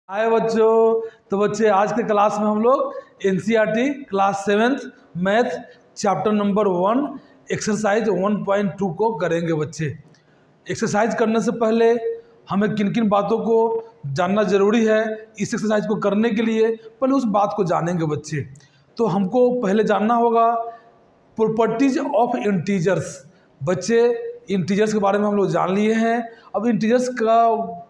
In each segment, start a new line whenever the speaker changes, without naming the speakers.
हाय बच्चों। तो बच्चे आज के क्लास में हम लोग NCERT class 7th math chapter number 1 exercise 1.2 को करेंगे। बच्चे एक्सरसाइज करने से पहले हमें किन किन बातों को जानना ज़रूरी है, इस एक्सरसाइज को करने के लिए पहले उस बात को जानेंगे बच्चे। तो हमको पहले जानना होगा प्रॉपर्टीज ऑफ इंटीजर्स। बच्चे इंटीजर्स के बारे में हम लोग जान लिए हैं। अब इंटीजर्स का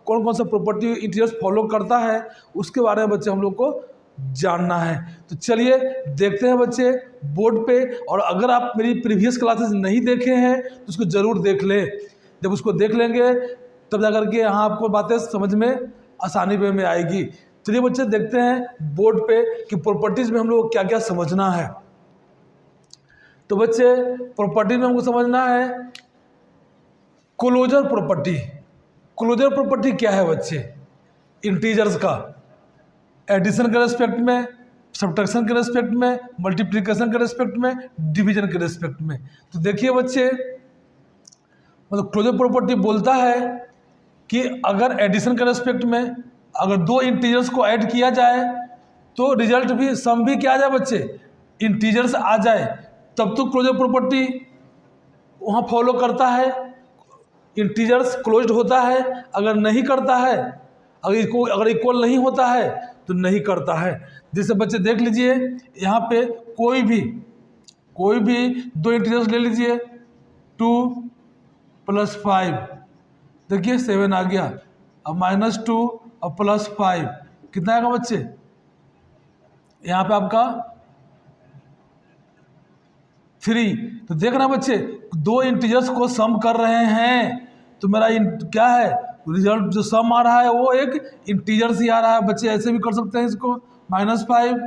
कौन कौन सा प्रॉपर्टी इंटीजर्स फॉलो करता है उसके बारे में बच्चे हम लोग को जानना है। तो चलिए देखते हैं बच्चे बोर्ड पे। और अगर आप मेरी प्रीवियस क्लासेस नहीं देखे हैं तो उसको ज़रूर देख लें। जब उसको देख लेंगे तब जा करके यहाँ आपको बातें समझ में आसानी में आएगी। चलिए बच्चे देखते हैं बोर्ड पे कि प्रॉपर्टीज़ में हम लोग को क्या क्या समझना है। तो बच्चे प्रॉपर्टीज में हमको समझना है क्लोजर प्रॉपर्टी। क्लोजर प्रॉपर्टी क्या है बच्चे? इंटीजर्स का एडिशन के रेस्पेक्ट में, सब्ट्रैक्शन के रेस्पेक्ट में, मल्टीप्लिकेशन के रेस्पेक्ट में, डिवीजन के रेस्पेक्ट में। तो देखिए बच्चे, मतलब क्लोजर प्रॉपर्टी बोलता है कि अगर एडिशन के रेस्पेक्ट में अगर दो इंटीजर्स को ऐड किया जाए तो रिजल्ट भी सम भी क्या आ जाए बच्चे, इंटीजर्स आ जाए, तब तो क्लोजर प्रॉपर्टी वहाँ फॉलो करता है, इंटीजर्स क्लोज्ड होता है। अगर नहीं करता है, अगर इक्वल नहीं होता है तो नहीं करता है। जैसे बच्चे देख लीजिए यहाँ पे कोई भी दो इंटीजर्स ले लीजिए, 2 + 5, देखिए 7 आ गया। अब -2 और +5 कितना आएगा बच्चे? यहाँ पे आपका 3। तो देख रहे हैं बच्चे, दो इंटीजर्स को सम कर रहे हैं तो मेरा क्या है रिजल्ट, जो सम आ रहा है वो एक इंटीजर से आ रहा है। बच्चे ऐसे भी कर सकते हैं इसको, -5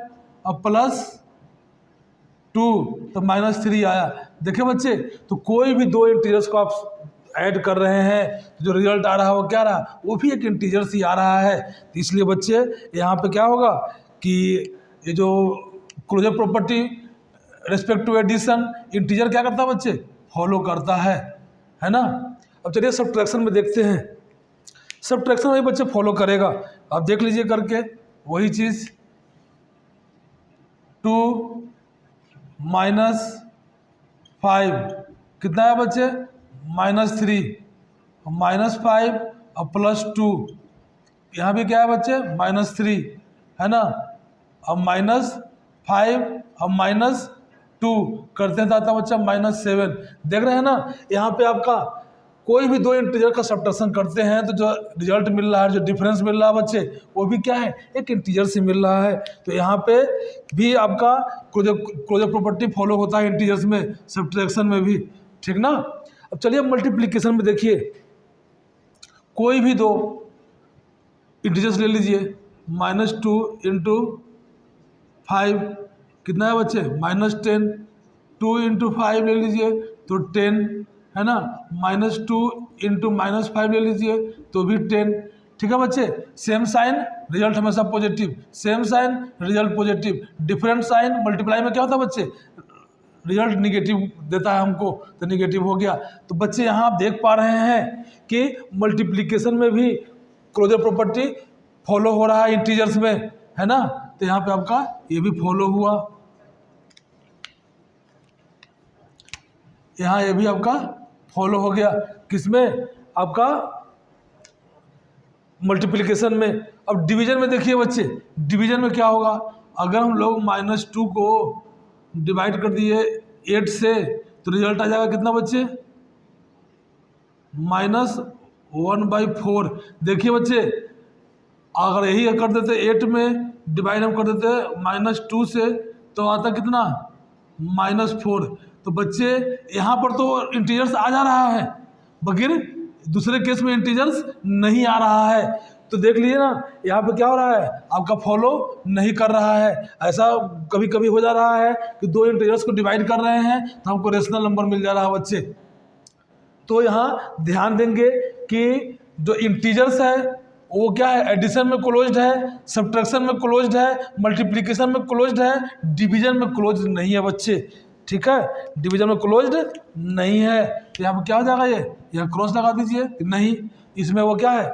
और +2 तो -3 आया। देखिए बच्चे, तो कोई भी दो इंटीजर्स को आप ऐड कर रहे हैं तो जो रिजल्ट आ रहा है वो क्या रहा, वो भी एक इंटीजर से आ रहा है। तो इसलिए बच्चे यहाँ पे क्या होगा कि ये जो closure property respect to addition integer क्या करता है बच्चे, फॉलो करता है ना। अब चलिए सब्ट्रैक्शन में देखते हैं। सब्ट्रैक्शन में बच्चे फॉलो करेगा, आप देख लीजिए करके वही चीज़। 2 - 5 कितना है बच्चे, -3, -5 और +2, यहाँ भी क्या है बच्चे, -3 है ना। अब -5 और -2 करते हैं तो आता बच्चा -7। देख रहे हैं ना, यहाँ पे आपका कोई भी दो इंटीजर का सब्ट्रैक्शन करते हैं तो जो रिजल्ट मिल रहा है, जो डिफरेंस मिल रहा है बच्चे, वो भी क्या है, एक इंटीजर से मिल रहा है। तो यहाँ पे भी आपका क्लोजर प्रॉपर्टी फॉलो होता है इंटीजर्स में, सब्ट्रैक्शन में भी, ठीक ना। अब चलिए मल्टीप्लिकेशन में देखिए, कोई भी दो इंटीजर्स ले लीजिए, -2 × 5 कितना है बच्चे, -10, 2 × 5 ले लीजिए तो 10 है ना, -2 × -5 ले लीजिए तो भी 10, ठीक है बच्चे। सेम साइन रिजल्ट हमेशा positive, same sign result positive, different sign multiply में क्या होता है बच्चे, रिजल्ट निगेटिव देता है हमको, तो निगेटिव हो गया। तो बच्चे यहाँ आप देख पा रहे हैं कि मल्टीप्लिकेशन में भी क्लोजर प्रॉपर्टी फॉलो हो रहा है इंटीजर्स में, है ना। तो यहाँ पे आपका ये भी फॉलो हुआ, यहाँ ये भी आपका फॉलो हो गया, किसमें, आपका मल्टीप्लिकेशन में। अब डिवीजन में देखिए बच्चे, डिवीजन में क्या होगा, अगर हम लोग -2 को डिवाइड कर दिए 8 से तो रिजल्ट आ जाएगा कितना बच्चे, -1/4। देखिए बच्चे, अगर यही कर देते 8 में डिवाइड हम कर देते -2 से तो आता कितना, -4। तो बच्चे यहाँ पर तो इंटीजर्स आ जा रहा है, बगैर दूसरे केस में इंटीजर्स नहीं आ रहा है। तो देख लीजिए ना, यहाँ पे क्या हो रहा है, आपका फॉलो नहीं कर रहा है। ऐसा कभी कभी हो जा रहा है कि दो इंटीजर्स को डिवाइड कर रहे हैं तो हमको रेशनल नंबर मिल जा रहा है बच्चे। तो यहाँ ध्यान देंगे कि जो इंटीजर्स है वो क्या है, एडिशन में क्लोज्ड है, सब्ट्रैक्शन में क्लोज्ड है, मल्टीप्लिकेशन में क्लोज्ड है, डिवीजन में क्लोज्ड नहीं है बच्चे, ठीक है। डिवीजन में क्लोज्ड नहीं है तो यहाँ पर क्या हो जाएगा, ये यहाँ क्रॉस लगा दीजिए, नहीं, इसमें वो क्या है,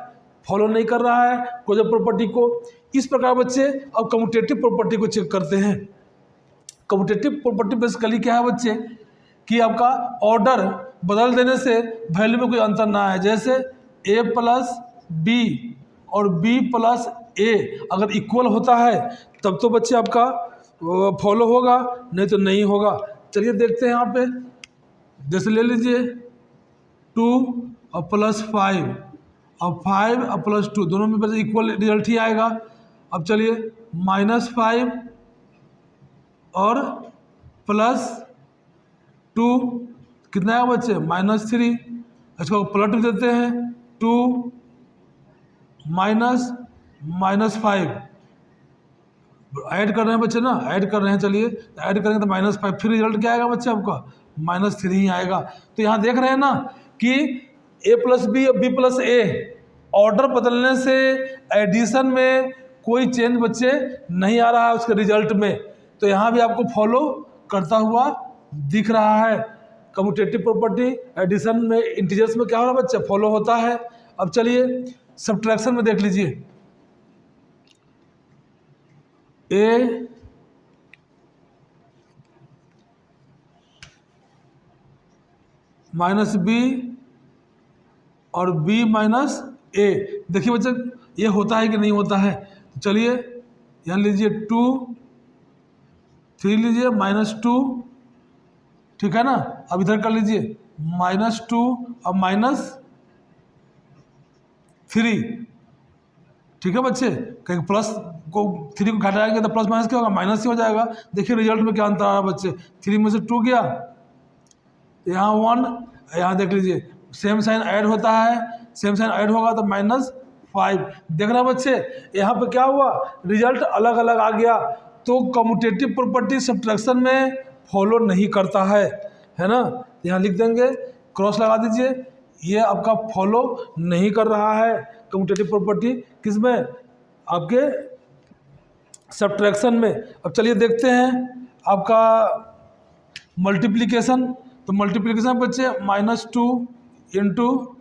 फॉलो नहीं कर रहा है क्लोजर प्रॉपर्टी को। इस प्रकार बच्चे अब कम्यूटेटिव प्रॉपर्टी को चेक करते हैं। कम्यूटेटिव प्रॉपर्टी बेसिकली क्या है बच्चे कि आपका ऑर्डर बदल देने से वैल्यू में कोई अंतर ना आए। जैसे a प्लस बी और b प्लस a अगर इक्वल होता है तब तो बच्चे आपका फॉलो होगा, नहीं तो नहीं होगा। चलिए देखते हैं यहाँ पे, जैसे ले लीजिए 2 और प्लस 5 और 5 और प्लस 2 दोनों में बच्चे इक्वल रिजल्ट ही आएगा। अब चलिए -5 और प्लस 2 कितना है बच्चे -3। इसको पलट देते हैं 2 -5 ऐड कर रहे हैं बच्चे ना, ऐड कर रहे हैं। चलिए ऐड करेंगे तो -5, फिर रिजल्ट क्या आएगा बच्चे आपका -3 ही आएगा। तो यहाँ देख रहे हैं ना कि a प्लस बी और b प्लस a ऑर्डर बदलने से एडिशन में कोई चेंज बच्चे नहीं आ रहा है उसके रिजल्ट में। तो यहाँ भी आपको फॉलो करता हुआ दिख रहा है। कम्यूटेटिव प्रॉपर्टी एडिशन में इंटीजर्स में क्या हो रहा है बच्चे, फॉलो होता है। अब चलिए सब्ट्रैक्शन में देख लीजिए, a माइनस बी और b माइनस a, देखिए बच्चे ये होता है कि नहीं होता है। तो चलिए यहाँ लीजिए 2 3 लीजिए -2, ठीक है ना। अब इधर कर लीजिए -2 और -3, ठीक है बच्चे। कहीं प्लस को 3 को घटाएंगे तो प्लस माइनस क्या होगा, माइनस ही हो जाएगा। देखिए रिजल्ट में क्या अंतर आ रहा है बच्चे, 3 में से 2 गया, यहाँ 1, यहाँ देख लीजिए सेम साइन ऐड होता है, सेम साइन ऐड होगा तो -5। देख रहे हैं बच्चे यहाँ पे क्या हुआ, रिजल्ट अलग अलग आ गया। तो कम्यूटेटिव प्रॉपर्टी सब्ट्रैक्शन में फॉलो नहीं करता है ना। यहाँ लिख देंगे, क्रॉस लगा दीजिए, ये आपका फॉलो नहीं कर रहा है कम्यूटेटिव प्रॉपर्टी किसमें, आपके सब्ट्रैक्शन में। अब चलिए देखते हैं आपका मल्टीप्लिकेशन। तो मल्टीप्लिकेशन बच्चे -2 इंटू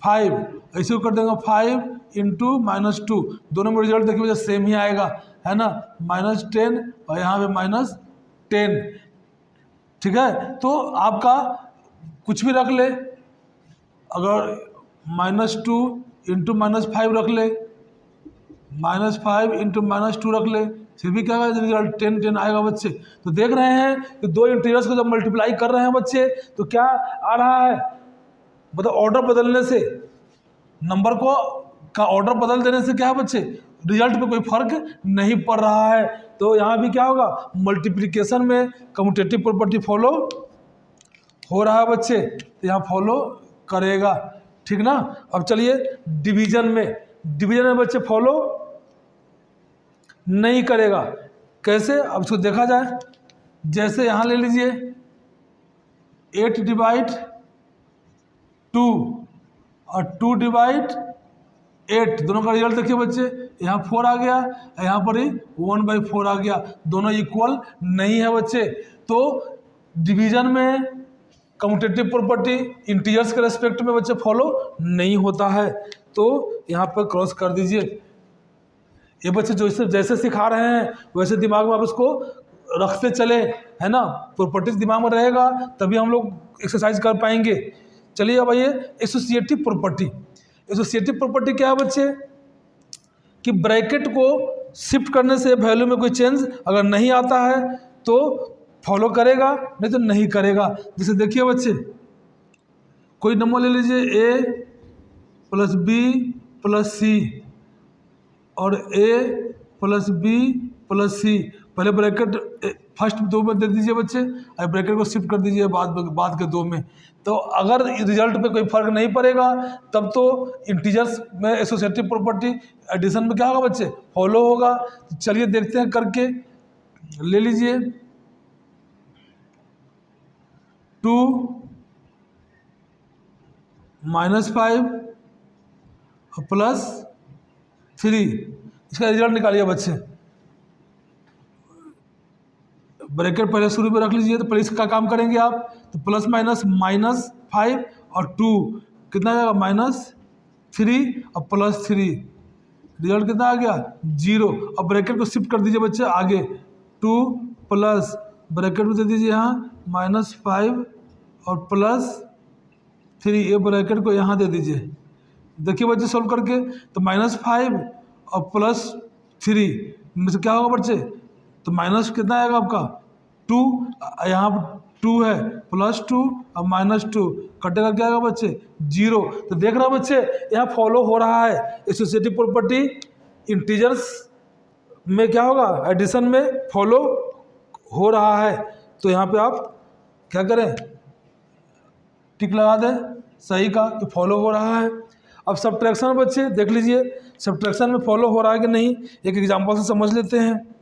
5, ऐसे कर देंगे 5 इंटू -2, दोनों में रिजल्ट देखिए सेम ही आएगा, है ना, -10 और यहाँ पे -10, ठीक है। तो आपका कुछ भी रख ले, अगर -2 इंटू -5 रख ले, -5 इंटू -2 रख ले, फिर भी क्या रिजल्ट 10 आएगा बच्चे। तो देख रहे हैं कि दो इंटीजर्स को जब मल्टीप्लाई कर रहे हैं बच्चे तो क्या आ रहा है, मतलब ऑर्डर बदलने से, नंबर को का ऑर्डर बदल देने से क्या है बच्चे, रिजल्ट पे कोई फर्क नहीं पड़ रहा है। तो यहाँ भी क्या होगा, मल्टीप्लिकेशन में कम्यूटेटिव प्रॉपर्टी फॉलो हो रहा है बच्चे, तो यहाँ फॉलो करेगा, ठीक ना। अब चलिए डिवीजन में बच्चे फॉलो नहीं करेगा। कैसे, अब इसको देखा जाए। जैसे यहाँ ले लीजिए 8 डिवाइड 2 और 2 डिवाइड 8, दोनों का रिजल्ट देखिए बच्चे, यहाँ 4 आ गया, यहाँ पर ही 1/4 आ गया, दोनों इक्वल नहीं है बच्चे। तो डिवीजन में कम्यूटेटिव प्रॉपर्टी इंटीजर्स के रेस्पेक्ट में बच्चे फॉलो नहीं होता है। तो यहाँ पर क्रॉस कर दीजिए। ये बच्चे जो इसे जैसे सिखा रहे हैं वैसे दिमाग में आप इसको रखते चले, है ना, प्रॉपर्टीज दिमाग में रहेगा तभी हम लोग एक्सरसाइज कर पाएंगे। चलिए अब आइए एसोसिएटिव प्रॉपर्टी। एसोसिएटिव प्रॉपर्टी क्या है बच्चे कि ब्रैकेट को शिफ्ट करने से वैल्यू में कोई चेंज अगर नहीं आता है तो फॉलो करेगा, नहीं तो नहीं करेगा। जैसे देखिए बच्चे, कोई नंबर ले लीजिए a प्लस बी प्लस सी और a प्लस बी प्लस सी, पहले ब्रैकेट फर्स्ट 2 में दे दीजिए बच्चे और ब्रैकेट को शिफ्ट कर दीजिए बाद के 2 में। तो अगर रिजल्ट पे कोई फर्क नहीं पड़ेगा तब तो इंटीजर्स में एसोसिएटिव प्रॉपर्टी एडिशन में क्या होगा बच्चे, फॉलो होगा। तो चलिए देखते हैं करके, ले लीजिए 2 -5 प्लस 3, इसका रिजल्ट निकालिए बच्चे। ब्रैकेट पहले शुरू में रख लीजिए, तो पहले इसका काम करेंगे आप। तो प्लस माइनस -5 और 2 कितना जाएगा 3 और प्लस 3, रिजल्ट कितना आ गया 0। अब ब्रैकेट को शिफ्ट कर दीजिए बच्चे आगे, 2 प्लस ब्रैकेट में दे दीजिए यहाँ -5 और +3, ये ब्रैकेट को यहाँ दे दीजिए। देखिए बच्चे सोल्व करके, तो -5 और +3 में से क्या होगा बच्चे, तो माइनस कितना आएगा आपका 2, यहाँ 2 है, +2 और -2 कटेगा, क्या आएगा बच्चे 0। तो देख रहा बच्चे यहाँ फॉलो हो रहा है एसोसिएटिव प्रॉपर्टी, इंटीजर्स में क्या होगा, एडिशन में फॉलो हो रहा है। तो यहाँ पे आप क्या करें, टिक लगा दें सही का कि फॉलो हो रहा है। अब सब्ट्रैक्शन बच्चे देख लीजिए, सब्ट्रैक्शन में फॉलो हो रहा है कि नहीं, एक एग्जांपल से समझ लेते हैं।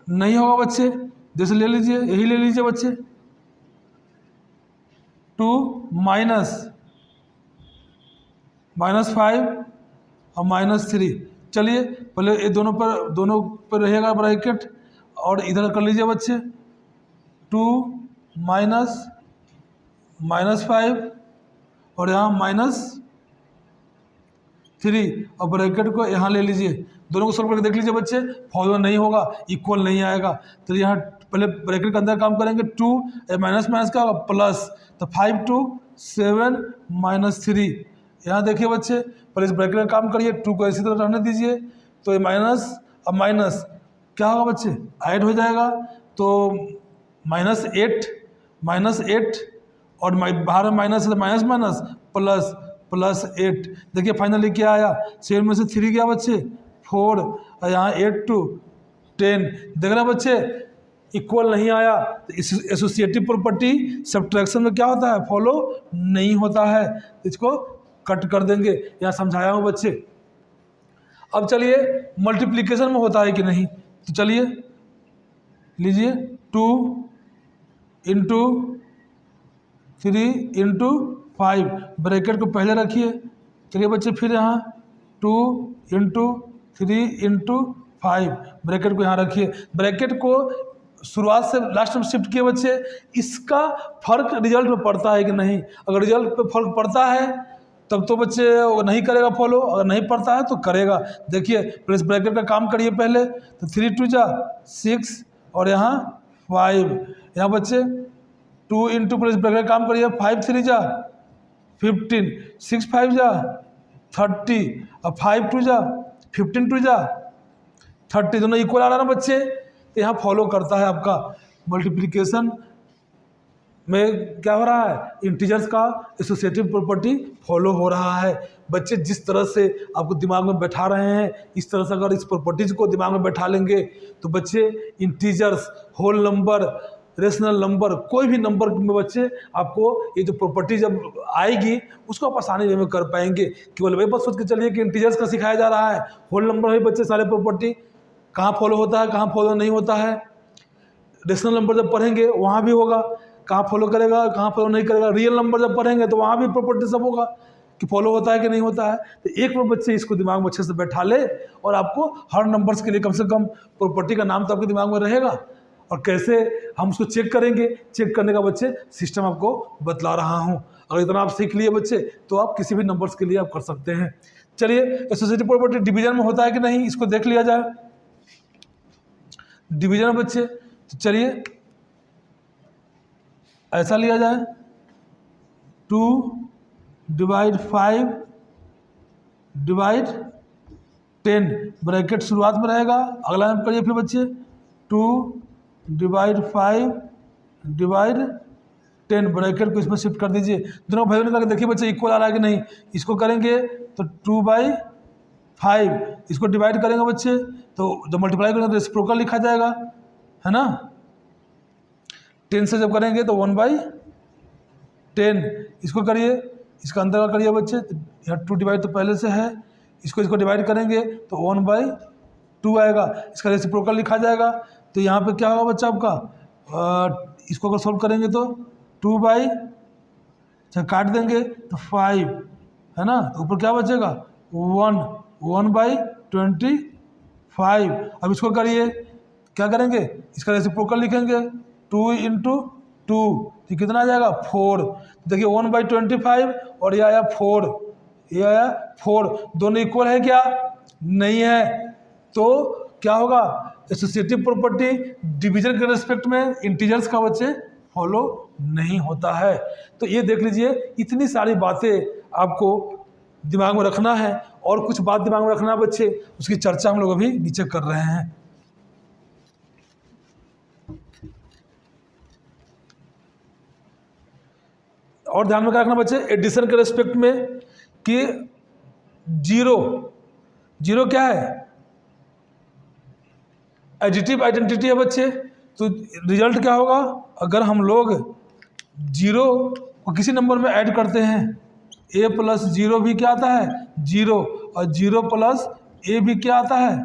नहीं होगा बच्चे, जैसे ले लीजिए, यही ले लीजिए बच्चे, 2 -5 और -3। चलिए पहले ये दोनों पर रहेगा ब्रैकेट, और इधर कर लीजिए बच्चे 2 -5 और यहाँ -3 और ब्रैकेट को यहाँ ले लीजिए। दोनों को सोल्व करके देख लीजिए बच्चे, फॉलो नहीं होगा, इक्वल नहीं आएगा। तो यहाँ पहले ब्रैकेट के अंदर काम करेंगे, 2 माइनस क्या होगा प्लस, तो 5 2 7 -3। यहाँ देखिए बच्चे, पहले इस ब्रैकेट का काम करिए, 2 को इसी तरह रहने दीजिए, तो ये माइनस अब माइनस क्या होगा बच्चे, ऐड हो जाएगा, तो -8 और बाहर में माइनस है तो माइनस +8। देखिए फाइनली क्या आया, 7 में से 3 गया बच्चे 4, और यहाँ 8 to 10। देख रहे बच्चे इक्वल नहीं आया। तो इस एसोसिएटिव प्रॉपर्टी सब्ट्रैक्शन में क्या होता है, फॉलो नहीं होता है। इसको कट कर देंगे, यहाँ समझाया हूँ बच्चे। अब चलिए मल्टीप्लिकेशन में होता है कि नहीं, तो चलिए लीजिए 2 × 3 × 5, ब्रैकेट को पहले रखिए। चलिए बच्चे फिर यहाँ 2 × 3 × 5, ब्रैकेट को यहाँ रखिए। ब्रैकेट को शुरुआत से लास्ट में शिफ्ट किए बच्चे, इसका फर्क रिजल्ट में पड़ता है कि नहीं। अगर रिजल्ट पे फर्क पड़ता है तब तो बच्चे वो नहीं करेगा फॉलो, अगर नहीं पड़ता है तो करेगा। देखिए प्लस ब्रैकेट का काम करिए पहले, तो 3 2 जा 6 और यहाँ 5, यहाँ बच्चे 2 × प्लस ब्रैकेट काम करिए, 5 3 जा 15, 6 5 जा 30 और 5 2 जा 15 2 जा 30, दोनों इक्वल आ रहा ना बच्चे। तो यहाँ फॉलो करता है आपका मल्टीप्लिकेशन में क्या हो रहा है, इंटीजर्स का एसोसिएटिव प्रॉपर्टी फॉलो हो रहा है। बच्चे जिस तरह से आपको दिमाग में बैठा रहे हैं, इस तरह से अगर इस प्रॉपर्टीज को दिमाग में बैठा लेंगे तो बच्चे integers, whole number, rational number, कोई भी नंबर में बच्चे आपको ये जो प्रॉपर्टी जब आएगी उसको आप आसानी में कर पाएंगे। केवल वही बस सोच के चलिए कि इंटीजर्स का सिखाया जा रहा है, होल नंबर है बच्चे सारे प्रॉपर्टी कहाँ फॉलो होता है, कहाँ फॉलो नहीं होता है। रेशनल नंबर जब पढ़ेंगे वहाँ भी होगा, कहाँ फॉलो करेगा कहाँ फॉलो नहीं करेगा। रियल नंबर जब पढ़ेंगे तो वहाँ भी प्रॉपर्टी सब होगा कि फॉलो होता है कि नहीं होता है। तो एक बार बच्चे इसको दिमाग में अच्छे से बैठा ले और आपको हर नंबर्स के लिए कम से कम प्रॉपर्टी का नाम तो आपके दिमाग में रहेगा, और कैसे हम उसको चेक करेंगे, चेक करने का बच्चे सिस्टम आपको बतला रहा हूँ। अगर इतना आप सीख लिए बच्चे तो आप किसी भी नंबर्स के लिए आप कर सकते हैं। चलिए एसोसिएटिव प्रॉपर्टी डिवीजन में होता है कि नहीं इसको देख लिया जाए। डिवीजन बच्चे तो चलिए ऐसा लिया जाए, 2 / 5 / 10, ब्रैकेट शुरुआत में रहेगा। अगला हम करिए फिर बच्चे 2 / 5 / 10, ब्रैकेट को इसमें शिफ्ट कर दीजिए। दोनों भाइयों ने करके देखिए बच्चे इक्वल आ रहा है कि नहीं। इसको करेंगे तो 2/5, इसको डिवाइड करेंगे बच्चे तो जब मल्टीप्लाई करेंगे तो रेसिप्रोकल लिखा जाएगा, है ना। 10 से जब करेंगे तो 1/10, इसको करिए, इसका अंदर का करिए बच्चे, यहाँ 2 डिवाइड तो पहले से है, इसको डिवाइड करेंगे तो 1/2 आएगा, इसका रेसिप्रोकल लिखा जाएगा। तो यहाँ पे क्या होगा बच्चा आपका, इसको अगर सोल्व करेंगे तो 2 काट देंगे तो 5, है ना। तो ऊपर क्या बचेगा 1/25। अब इसको करिए, क्या करेंगे, इसका रेसिप्रोकल लिखेंगे 2 × 2, तो कितना आ जाएगा 4। देखिए 1/25 और ये आया 4, ये आया 4, दोनों इक्वल है क्या? नहीं है। तो क्या होगा? एसोसिएटिव प्रॉपर्टी डिवीजन के रेस्पेक्ट में इंटीजर्स का बच्चे फॉलो नहीं होता है। तो ये देख लीजिए, इतनी सारी बातें आपको दिमाग में रखना है, और कुछ बात दिमाग में रखना है बच्चे, उसकी चर्चा हम लोग अभी नीचे कर रहे हैं। और ध्यान में क्या रखना बच्चे, एडिशन के रेस्पेक्ट में कि जीरो क्या है? एडिटिव आइडेंटिटी है बच्चे। तो रिजल्ट क्या होगा? अगर हम लोग जीरो को किसी नंबर में ऐड करते हैं, a प्लस जीरो भी क्या आता है? जीरो, और जीरो प्लस ए भी क्या आता है?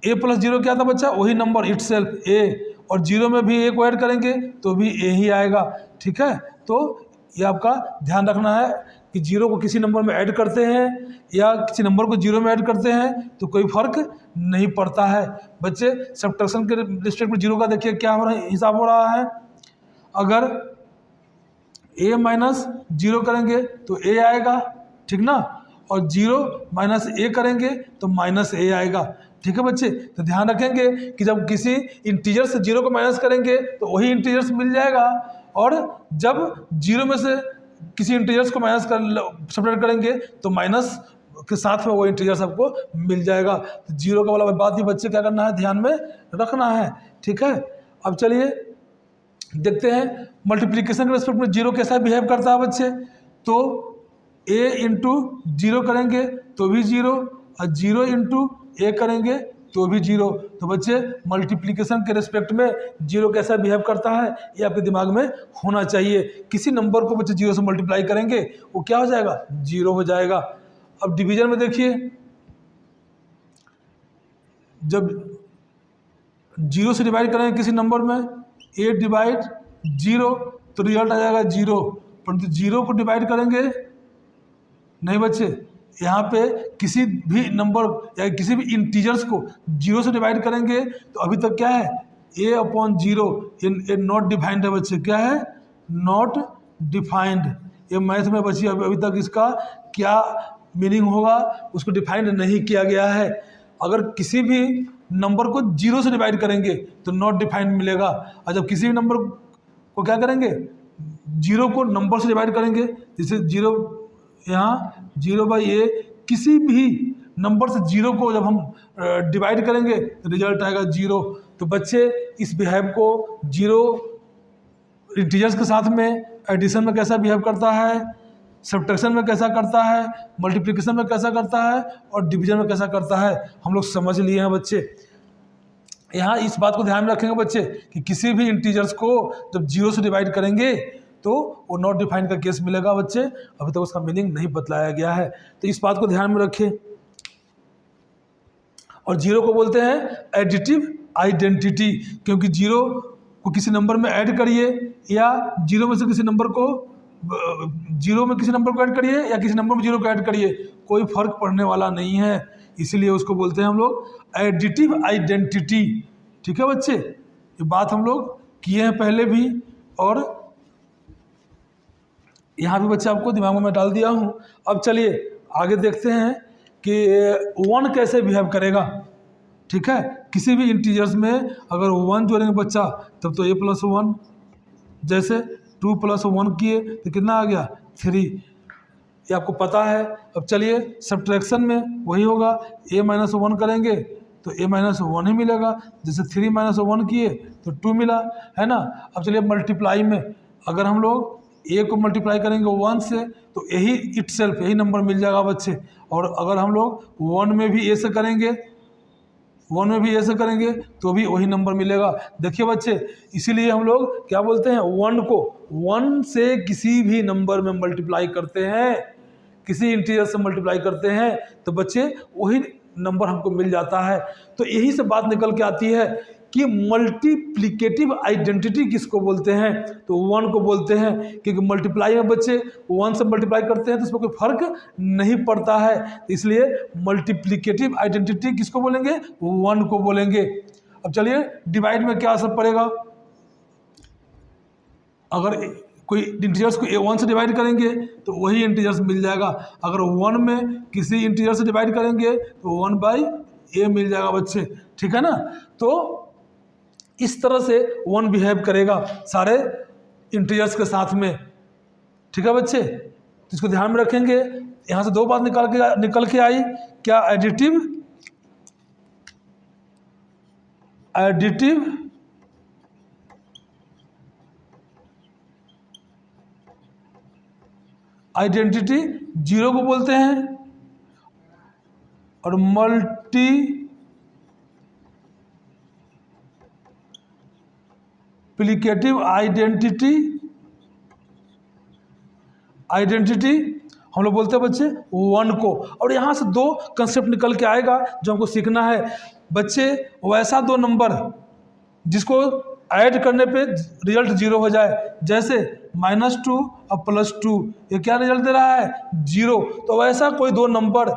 a प्लस जीरो क्या आता है बच्चा? वही नंबर इटसेल्फ a, और जीरो में भी a को ऐड करेंगे तो भी a ही आएगा। ठीक है, तो ये आपका ध्यान रखना है कि जीरो को किसी नंबर में ऐड करते हैं या किसी नंबर को जीरो में ऐड करते हैं तो कोई फर्क नहीं पड़ता है। बच्चे सब्ट्रैक्शन के रिस्पेक्ट में जीरो का देखिए क्या हो रहा है, हिसाब हो रहा है। अगर a माइनस जीरो करेंगे तो a आएगा, ठीक ना, और जीरो माइनस a करेंगे तो माइनस a आएगा। ठीक है बच्चे, तो ध्यान रखेंगे कि जब किसी इंटीजर से जीरो को माइनस करेंगे तो वही इंटीजर्स मिल जाएगा, और जब जीरो में से किसी इंटीजर्स को माइनस कर सेपरेट करेंगे तो माइनस के साथ में वो इंटीजर सबको मिल जाएगा। तो जीरो का वाला बात भी बच्चे क्या करना है, ध्यान में रखना है। ठीक है, अब चलिए देखते हैं मल्टीप्लिकेशन के रेस्पेक्ट में जीरो कैसा बिहेव करता है बच्चे। तो a इंटू जीरो करेंगे तो भी जीरो, और जीरो इंटू ए करेंगे तो भी जीरो। तो बच्चे मल्टीप्लिकेशन के रिस्पेक्ट में जीरो कैसा बिहेव करता है ये आपके दिमाग में होना चाहिए। किसी नंबर को बच्चे जीरो से मल्टीप्लाई करेंगे वो क्या हो जाएगा? जीरो हो जाएगा। अब डिवीजन में देखिए, जब जीरो से डिवाइड करेंगे किसी नंबर में, ए डिवाइड जीरो, तो रिजल्ट आ जाएगा जीरो। परंतु जीरो को डिवाइड करेंगे नहीं बच्चे, यहाँ पे किसी भी नंबर या किसी भी इंटीजर्स को जीरो से डिवाइड करेंगे तो अभी तक क्या है? a अपॉन जीरो, ये नॉट डिफाइंड है बच्चे। क्या है? Not defined. ये मैथ में बच्चे अभी तक इसका क्या मीनिंग होगा उसको डिफाइंड नहीं किया गया है। अगर किसी भी नंबर को जीरो से डिवाइड करेंगे तो नॉट डिफाइंड मिलेगा, और जब किसी भी नंबर को क्या करेंगे? जीरो को नंबर से डिवाइड करेंगे, जैसे जीरो यहाँ जीरो बाई ए, किसी भी नंबर से जीरो को जब हम डिवाइड करेंगे तो रिजल्ट आएगा जीरो। तो बच्चे इस बिहेव को जीरो इंटीजर्स के साथ में एडिशन में कैसा बिहेव करता है, सब्ट्रैक्शन में कैसा करता है, मल्टीप्लिकेशन में कैसा करता है, और डिवीजन में कैसा करता है, हम लोग समझ लिए हैं बच्चे। यहाँ इस बात को ध्यान में रखेंगे बच्चे कि किसी भी इंटीजर्स को जब जीरो से डिवाइड करेंगे तो वो नॉट डिफाइंड का केस मिलेगा बच्चे। अभी तक उसका मीनिंग नहीं बतलाया गया है, तो इस बात को ध्यान में रखें। और जीरो को बोलते हैं एडिटिव आइडेंटिटी, क्योंकि जीरो को किसी नंबर में ऐड करिए या जीरो में से किसी नंबर को जीरो में किसी नंबर को ऐड करिए या किसी नंबर में जीरो को ऐड करिए, कोई फर्क पड़ने वाला नहीं है, इसीलिए उसको बोलते हैं हम लोग एडिटिव आइडेंटिटी। ठीक है बच्चे, ये बात हम लोग किए हैं पहले भी, और यहाँ भी बच्चे आपको दिमाग में मैं डाल दिया हूँ। अब चलिए आगे देखते हैं कि वन कैसे बिहेव करेगा। ठीक है, किसी भी इंटीजर्स में अगर वन जोड़ेंगे बच्चा तब तो a प्लस वन, जैसे टू प्लस वन किए तो कितना आ गया? थ्री, ये आपको पता है। अब चलिए सब्ट्रैक्शन में वही होगा, a माइनस वन करेंगे तो a माइनस वन ही मिलेगा, जैसे थ्री माइनस वन किए तो टू मिला, है ना। अब चलिए मल्टीप्लाई में अगर हम लोग a को मल्टीप्लाई करेंगे वन से तो यही इटसेल्फ यही नंबर मिल जाएगा बच्चे। और अगर हम लोग वन में भी a से करेंगे, वन में भी ऐसे करेंगे तो भी वही नंबर मिलेगा। देखिए बच्चे, इसीलिए हम लोग क्या बोलते हैं, वन को वन से किसी भी नंबर में मल्टीप्लाई करते हैं, किसी इंटीजर से मल्टीप्लाई करते हैं तो बच्चे वही नंबर हमको मिल जाता है। तो यही से बात निकल के आती है कि मल्टीप्लिकेटिव आइडेंटिटी किसको बोलते हैं, तो वन को बोलते हैं, क्योंकि मल्टीप्लाई में बच्चे वन से मल्टीप्लाई करते हैं तो उसमें कोई फर्क नहीं पड़ता है, इसलिए मल्टीप्लिकेटिव आइडेंटिटी किसको बोलेंगे, वन को बोलेंगे। अब चलिए डिवाइड में क्या असर पड़ेगा, अगर कोई इंटीजर्स को 1 से डिवाइड करेंगे तो वही इंटीजर्स मिल जाएगा। अगर 1 में किसी इंटीजर से डिवाइड करेंगे तो 1/a मिल जाएगा बच्चे, ठीक है ना। तो इस तरह से 1 बिहेव करेगा सारे इंटीजर्स के साथ में, ठीक है बच्चे। तो इसको ध्यान में रखेंगे। यहाँ से 2 बात निकल के आई, क्या एडिटिव आइडेंटिटी 0 को बोलते हैं और मल्टीप्लिकेटिव आइडेंटिटी हम लोग बोलते हैं बच्चे 1 को। और यहाँ से 2 कंसेप्ट निकल के आएगा जो हमको सीखना है बच्चे। वैसा 2 नंबर जिसको ऐड करने पे रिजल्ट 0 हो जाए, जैसे -2 और +2, ये क्या रिजल्ट दे रहा है 0। तो वैसा कोई 2 नंबर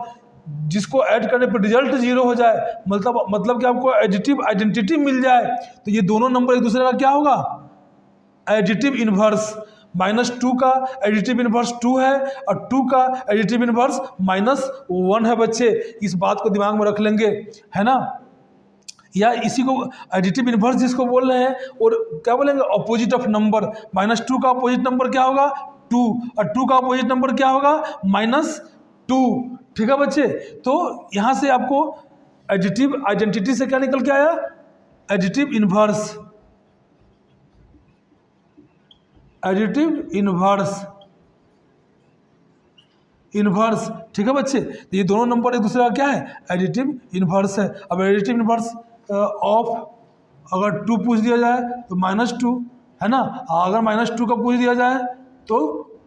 जिसको ऐड करने पे रिजल्ट 0 हो जाए, मतलब कि आपको एडिटिव आइडेंटिटी मिल जाए, तो ये दोनों नंबर एक दूसरे का क्या होगा, एडिटिव इन्वर्स। -2 का एडिटिव इन्वर्स 2 है और 2 का एडिटिव इन्वर्स -1 है बच्चे। इस बात को दिमाग में रख लेंगे, है ना। या इसी को एडिटिव इन्वर्स जिसको बोल रहे हैं, और क्या बोलेंगे, अपोजिट ऑफ नंबर। -2 का अपोजिट नंबर क्या होगा 2, और 2 का अपोजिट नंबर क्या होगा -2, ठीक है बच्चे। तो यहाँ से आपको एडिटिव आइडेंटिटी से क्या निकल के आया, एडिटिव इन्वर्स, इन्वर्स, ठीक है बच्चे। तो ये दोनों नंबर एक दूसरे का क्या है, एडिटिव इन्वर्स है। अब एडिटिव इन्वर्स ऑफ अगर 2 पूछ दिया जाए तो -2, है ना। अगर -2 का पूछ दिया जाए तो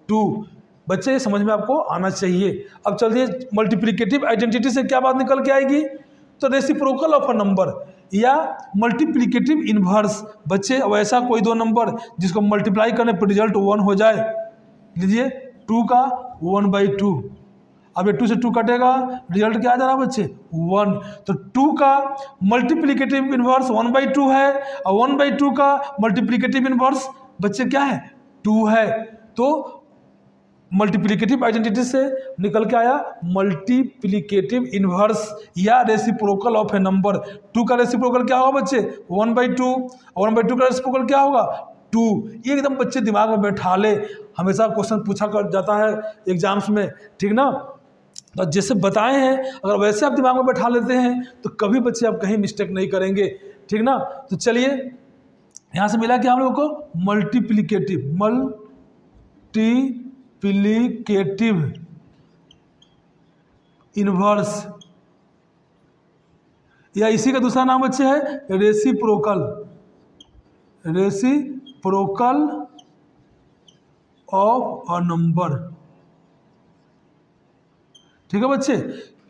2। बच्चे ये समझ में आपको आना चाहिए। अब चलिए मल्टीप्लिकेटिव आइडेंटिटी से क्या बात निकल के आएगी, तो रेसिप्रोकल ऑफ अ नंबर या मल्टीप्लिकेटिव इन्वर्स। बच्चे वैसा कोई 2 नंबर जिसको मल्टीप्लाई करने पर रिजल्ट 1 हो जाए। लीजिए 2 का 1/2, अब ये 2 से 2 कटेगा, रिजल्ट क्या आ जा रहा है बच्चे 1। तो 2 का मल्टीप्लिकेटिव इन्वर्स 1/2 है और 1/2 का मल्टीप्लिकेटिव इन्वर्स बच्चे क्या है 2 है। तो मल्टीप्लिकेटिव आइडेंटिटी से निकल के आया मल्टीप्लिकेटिव इन्वर्स या रेसिप्रोकल ऑफ ए नंबर। 2 का रेसिप्रोकल क्या होगा बच्चे 1/2, और 1/2 का रेसिप्रोकल क्या होगा 2। ये एकदम बच्चे दिमाग में बैठा ले, हमेशा क्वेश्चन पूछा कर जाता है एग्जाम्स में, ठीक ना। तो जैसे बताए हैं, अगर वैसे आप दिमाग में बैठा लेते हैं तो कभी बच्चे आप कहीं मिस्टेक नहीं करेंगे, ठीक ना। तो चलिए यहाँ से मिला कि हम लोग को मल्टीप्लिकेटिव इन्वर्स, या इसी का दूसरा नाम बच्चे है रेसिप्रोकल ऑफ अ नंबर, ठीक है बच्चे।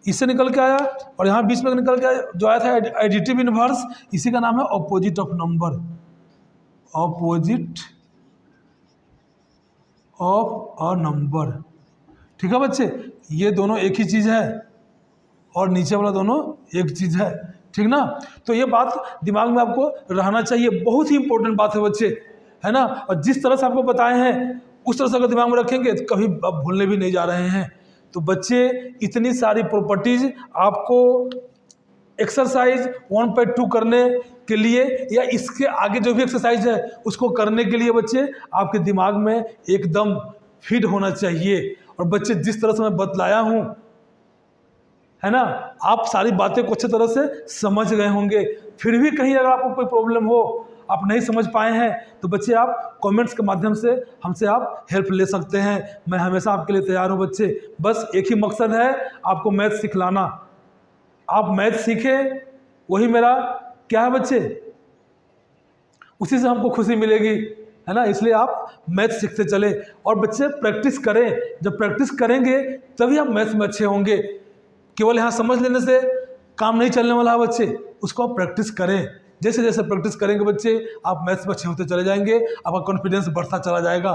इससे निकल के आया, और यहाँ बीच में निकल के आया जो आया था एडिटिव इन्वर्स, इसी का नाम है opposite of number, opposite of a number, ठीक है बच्चे। ये दोनों एक ही चीज़ है और नीचे वाला दोनों एक चीज़ है, ठीक ना। तो ये बात दिमाग में आपको रहना चाहिए, बहुत ही इंपॉर्टेंट बात है बच्चे, है ना। और जिस तरह से आपको बताए हैं उस तरह से अगर दिमाग में रखेंगे तो कभी आप भूलने भी नहीं जा रहे हैं। तो बच्चे इतनी सारी प्रॉपर्टीज आपको एक्सरसाइज 1/2 करने के लिए या इसके आगे जो भी एक्सरसाइज है उसको करने के लिए बच्चे आपके दिमाग में एकदम फिट होना चाहिए। और बच्चे जिस तरह से मैं बतलाया हूँ, है ना, आप सारी बातें को अच्छी तरह से समझ गए होंगे। फिर भी कहीं अगर आपको कोई प्रॉब्लम हो, आप नहीं समझ पाए हैं, तो बच्चे आप कमेंट्स के माध्यम से हमसे आप हेल्प ले सकते हैं। मैं हमेशा आपके लिए तैयार हूँ बच्चे। बस एक ही मकसद है, आपको मैथ सिखलाना। आप मैथ सीखें, वही मेरा क्या है बच्चे, उसी से हमको खुशी मिलेगी, है ना। इसलिए आप मैथ सीखते चले और बच्चे प्रैक्टिस करें। जब प्रैक्टिस करेंगे तभी आप मैथ में अच्छे होंगे। केवल यहाँ समझ लेने से काम नहीं चलने वाला है बच्चे, उसको आप प्रैक्टिस करें। जैसे जैसे प्रैक्टिस करेंगे बच्चे, आप मैथ्स में अच्छे होते चले जाएंगे, आपका कॉन्फिडेंस बढ़ता चला जाएगा।